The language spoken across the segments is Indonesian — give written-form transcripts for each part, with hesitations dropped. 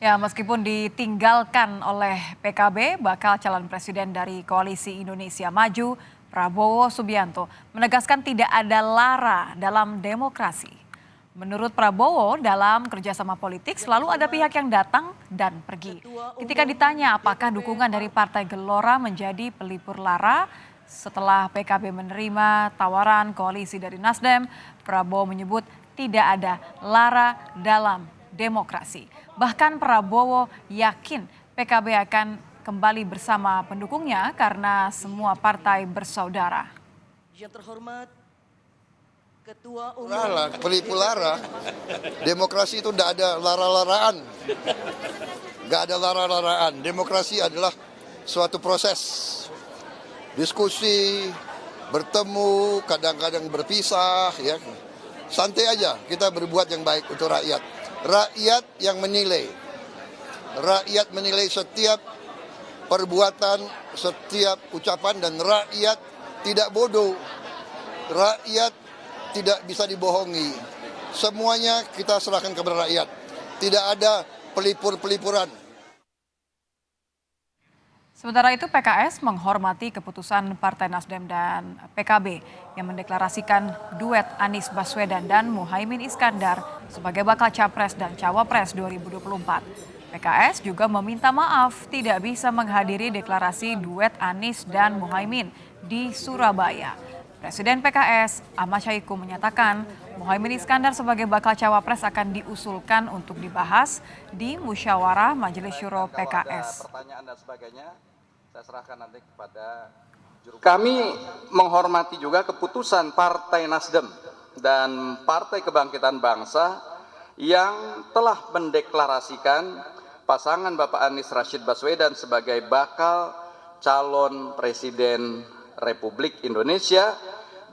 Ya, meskipun ditinggalkan oleh PKB, bakal calon presiden dari Koalisi Indonesia Maju, Prabowo Subianto, menegaskan tidak ada lara dalam demokrasi. Menurut Prabowo, dalam kerjasama politik selalu ada pihak yang datang dan pergi. Ketika ditanya apakah dukungan dari Partai Gelora menjadi pelipur lara, setelah PKB menerima tawaran koalisi dari Nasdem, Prabowo menyebut tidak ada lara dalam demokrasi. Bahkan Prabowo yakin PKB akan kembali bersama pendukungnya karena semua partai bersaudara. Yang terhormat Ketua Umum. Pelipur lara. Demokrasi itu tidak ada lara-laraan. Nggak ada lara-laraan. Demokrasi adalah suatu proses. Diskusi, bertemu, kadang-kadang berpisah, ya. Santai aja, kita berbuat yang baik untuk rakyat. Rakyat yang menilai. Rakyat menilai setiap perbuatan, setiap ucapan, dan rakyat tidak bodoh. Rakyat tidak bisa dibohongi. Semuanya kita serahkan kepada rakyat. Tidak ada pelipur-pelipuran. Sementara itu PKS menghormati keputusan Partai Nasdem dan PKB yang mendeklarasikan duet Anies Baswedan dan Muhaimin Iskandar sebagai bakal Capres dan Cawapres 2024. PKS juga meminta maaf tidak bisa menghadiri deklarasi duet Anies dan Muhaimin di Surabaya. Presiden PKS Ahmad Syahiku menyatakan Muhaimin Iskandar sebagai bakal Cawapres akan diusulkan untuk dibahas di musyawarah Majelis Syuro PKS. Pertanyaan dan sebagainya, saya serahkan nanti kepada kami menghormati juga keputusan Partai Nasdem dan Partai Kebangkitan Bangsa yang telah mendeklarasikan pasangan Bapak Anies Rashid Baswedan sebagai bakal calon Presiden Republik Indonesia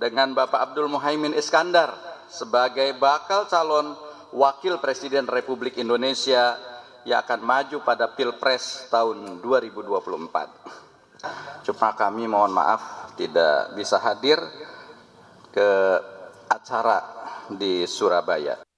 dengan Bapak Abdul Muhaimin Iskandar sebagai bakal calon Wakil Presiden Republik Indonesia yang akan maju pada Pilpres tahun 2024. Cuma kami mohon maaf tidak bisa hadir ke acara di Surabaya.